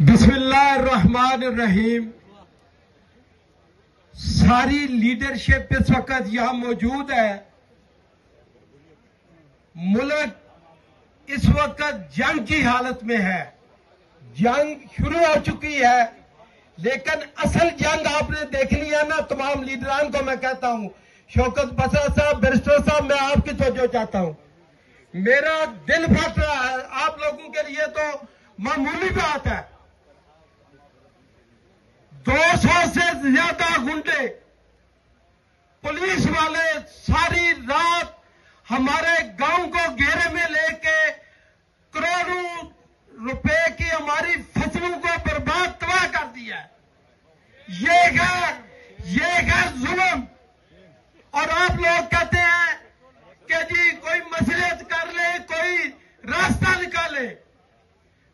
बिस्मिल्लाहिर्रहमानिर्रहीम। सारी लीडरशिप इस वक्त यहां मौजूद है। मुल्क इस वक्त जंग की हालत में है। जंग शुरू हो चुकी है, लेकिन असल जंग आपने देख लिया ना। तमाम लीडरान को मैं कहता हूं, शौकत बसरा साहब, बैरिस्टर साहब, मैं आपकी तवज्जो चाहता हूं। मेरा दिल फट रहा है। आप लोगों के लिए तो मामूली बात है। 200 से ज्यादा गुंडे, पुलिस वाले सारी रात हमारे गांव को घेरे में लेके करोड़ों रुपए की हमारी फसलों को बर्बाद तबाह कर दिया। ये है जुल्म। और आप लोग कहते हैं कि जी कोई मसलियत कर ले, कोई रास्ता निकाले।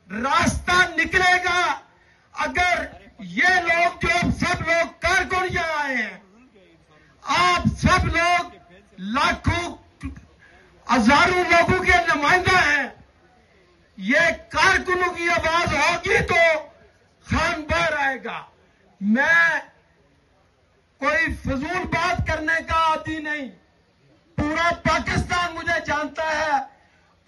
रास्ता निकलेगा अगर ये लोग, जो सब लोग कारकुन यहां आए हैं, आप सब लोग लाखों हजारों लोगों के नुमाइंदा हैं। ये कारकुनों की आवाज होगी तो खान बाहर आएगा। मैं कोई फजूल बात करने का आदी नहीं। पूरा पाकिस्तान मुझे जानता है।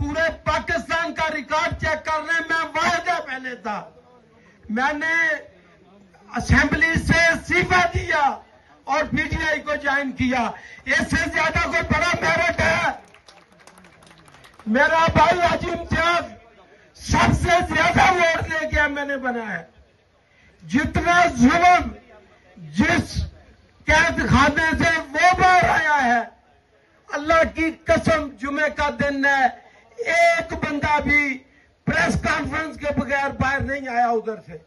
पूरे पाकिस्तान का रिकॉर्ड चेक करने में वायदा पहले था। मैंने असेंबली से इस्तीफा दिया और पीटीआई को ज्वाइन किया। इससे ज्यादा कोई बड़ा मेरिट है? मेरा भाई हाजी इम्तियाज सबसे ज्यादा वोट लेके मैंने बनाया। जितना जुल्म जिस कैद खाने से वो बाहर आया है, अल्लाह की कसम, जुमे का दिन है, एक बंदा भी प्रेस कॉन्फ्रेंस के बगैर बाहर नहीं आया उधर से।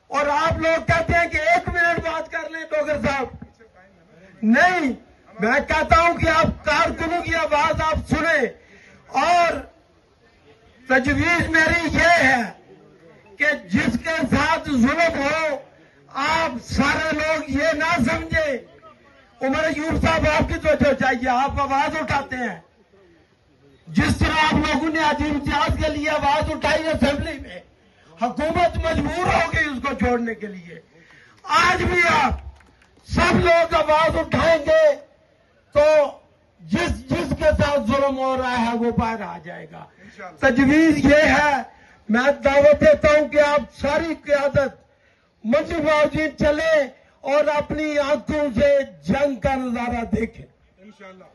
और आप लोग कहते हैं कि 1 मिनट बात कर लें डोगर साहब। नहीं, मैं कहता हूं कि आप कारकुनों की आवाज आप सुने। और तजवीज मेरी ये है कि जिसके साथ जुल्म हो, आप सारे लोग ये ना समझे। उमर अयूब साहब, आपकी तवज्जो चाहिए। आप आवाज उठाते हैं जिस तरह आप लोगों ने हाजी इम्तियाज के लिए आवाज उठाई असेंबली में। हुकूमत मजबूर हो गई उसको छोड़ने के लिए। आज भी आप सब लोग आवाज उठाएंगे तो जिसके साथ जुल्म हो रहा है वो बाहर आ जाएगा। तजवीज ये है। मैं दावत देता हूं कि आप सारी क़यादत मंसूर बावजूद चले और अपनी आंखों से जंग का नजारा देखें। इंशाअल्लाह।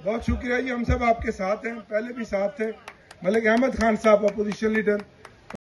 बहुत शुक्रिया जी, हम सब आपके साथ हैं, पहले भी साथ थे। मलिक अहमद खान साहब, अपोजिशन लीडर।